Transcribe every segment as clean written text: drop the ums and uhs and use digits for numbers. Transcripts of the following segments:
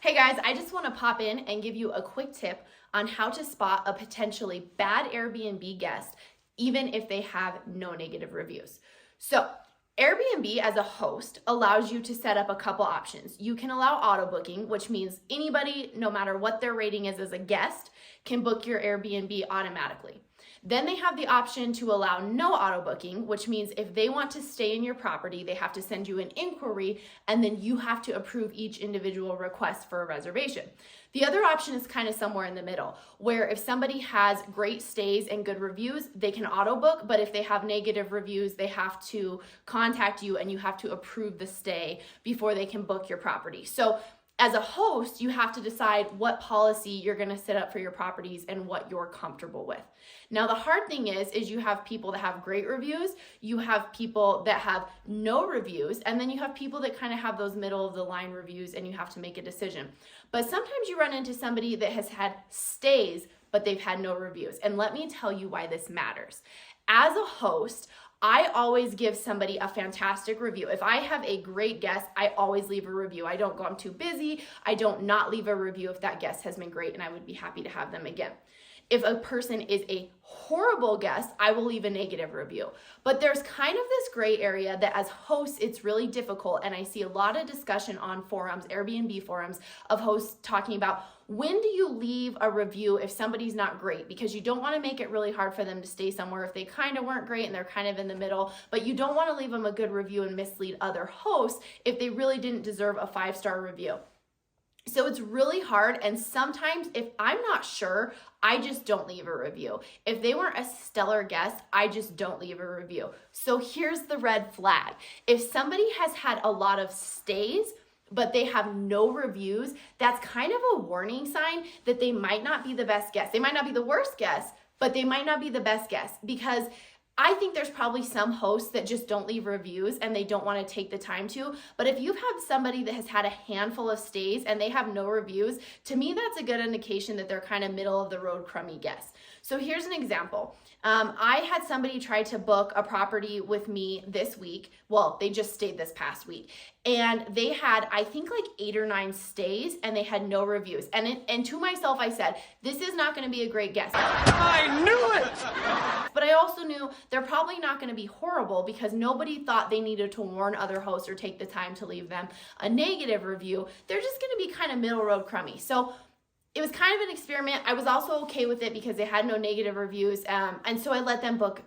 Hey guys, I just want to pop in and give you a quick tip on how to spot a potentially bad Airbnb guest, even if they have no negative reviews. So, Airbnb as a host allows you to set up a couple options. You can allow auto booking, which means anybody, no matter what their rating is as a guest, can book your Airbnb automatically. Then they have the option to allow no auto booking, which means if they want to stay in your property, they have to send you an inquiry and then you have to approve each individual request for a reservation. The other option is kind of somewhere in the middle, where if somebody has great stays and good reviews, they can auto book, but if they have negative reviews, they have to contact you and you have to approve the stay before they can book your property. So as a host, you have to decide what policy you're going to set up for your properties and what you're comfortable with. Now, the hard thing is you have people that have great reviews, you have people that have no reviews, and then you have people that kind of have those middle of the line reviews and you have to make a decision. But sometimes you run into somebody that has had stays, but they've had no reviews. And let me tell you why this matters. As a host, I always give somebody a fantastic review. If I have a great guest, I always leave a review. I don't go, I'm too busy. I don't not leave a review if that guest has been great and I would be happy to have them again. If a person is a horrible guest, I will leave a negative review. But there's kind of this gray area that as hosts, it's really difficult. And I see a lot of discussion on forums, Airbnb forums, of hosts talking about when do you leave a review if somebody's not great? Because you don't want to make it really hard for them to stay somewhere if they kind of weren't great and they're kind of in the middle, but you don't want to leave them a good review and mislead other hosts if they really didn't deserve a 5-star review. So it's really hard, and sometimes if I'm not sure, I just don't leave a review. If they weren't a stellar guest, I just don't leave a review. So here's the red flag. If somebody has had a lot of stays, but they have no reviews, that's kind of a warning sign that they might not be the best guest. They might not be the worst guest, but they might not be the best guest, because I think there's probably some hosts that just don't leave reviews and they don't want to take the time to. But if you've had somebody that has had a handful of stays and they have no reviews, to me, that's a good indication that they're kind of middle of the road crummy guests. So here's an example. I had somebody try to book a property with me this week. Well, they just stayed this past week. And they had, I think, like 8 or 9 stays and they had no reviews. And to myself, I said, this is not going to be a great guest. I knew it! But I also knew they're probably not going to be horrible because nobody thought they needed to warn other hosts or take the time to leave them a negative review. They're just going to be kind of middle road crummy. So it was kind of an experiment. I was also okay with it because they had no negative reviews, and so I let them book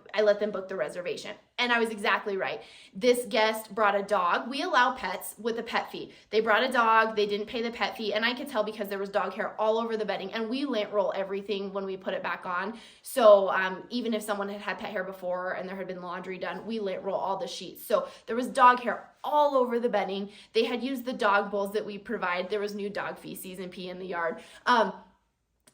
the reservation. And I was exactly right. This guest brought a dog. We allow pets with a pet fee. They brought a dog. They didn't pay the pet fee, and I could tell because there was dog hair all over the bedding. And we lint roll everything when we put it back on. So even if someone had had pet hair before and there had been laundry done, we lint roll all the sheets. So there was dog hair all over the bedding. They had used the dog bowls that we provide. There was new dog feces and pee in the yard.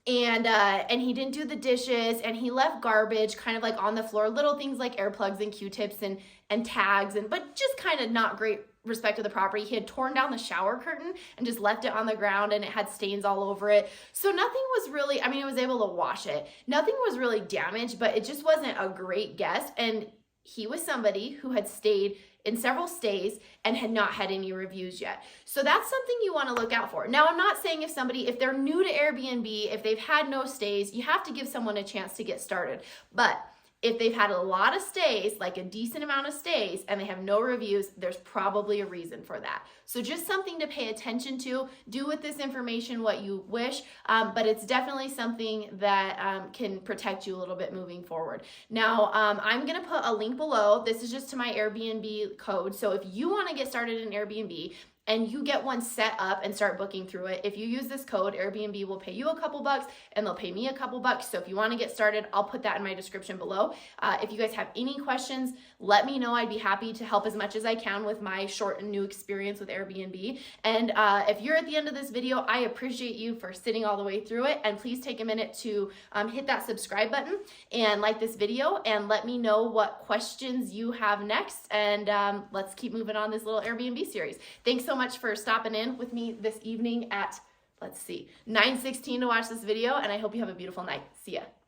And he didn't do the dishes, and he left garbage kind of like on the floor, little things like air plugs and Q-tips and tags, but just kind of not great respect to the property. He had torn down the shower curtain and just left it on the ground, and it had stains all over it. So nothing was really, I mean, I was able to wash it. Nothing was really damaged, but it just wasn't a great guest. And he was somebody who had stayed in several stays and had not had any reviews yet. So that's something you want to look out for. Now, I'm not saying if they're new to Airbnb, if they've had no stays, you have to give someone a chance to get started. But if they've had a lot of stays, like a decent amount of stays, and they have no reviews, there's probably a reason for that. So just something to pay attention to. Do with this information what you wish, but it's definitely something that can protect you a little bit moving forward. Now, I'm gonna put a link below. This is just to my Airbnb code. So if you wanna get started in Airbnb, and you get one set up and start booking through it, if you use this code, Airbnb will pay you a couple bucks and they'll pay me a couple bucks. So if you want to get started, I'll put that in my description below. If you guys have any questions, let me know. I'd be happy to help as much as I can with my short and new experience with Airbnb. And if you're at the end of this video, I appreciate you for sitting all the way through it. And please take a minute to hit that subscribe button and like this video and let me know what questions you have next. And let's keep moving on this little Airbnb series. Thanks so much for stopping in with me this evening at, let's see, 9:16 to watch this video, and I hope you have a beautiful night. See ya.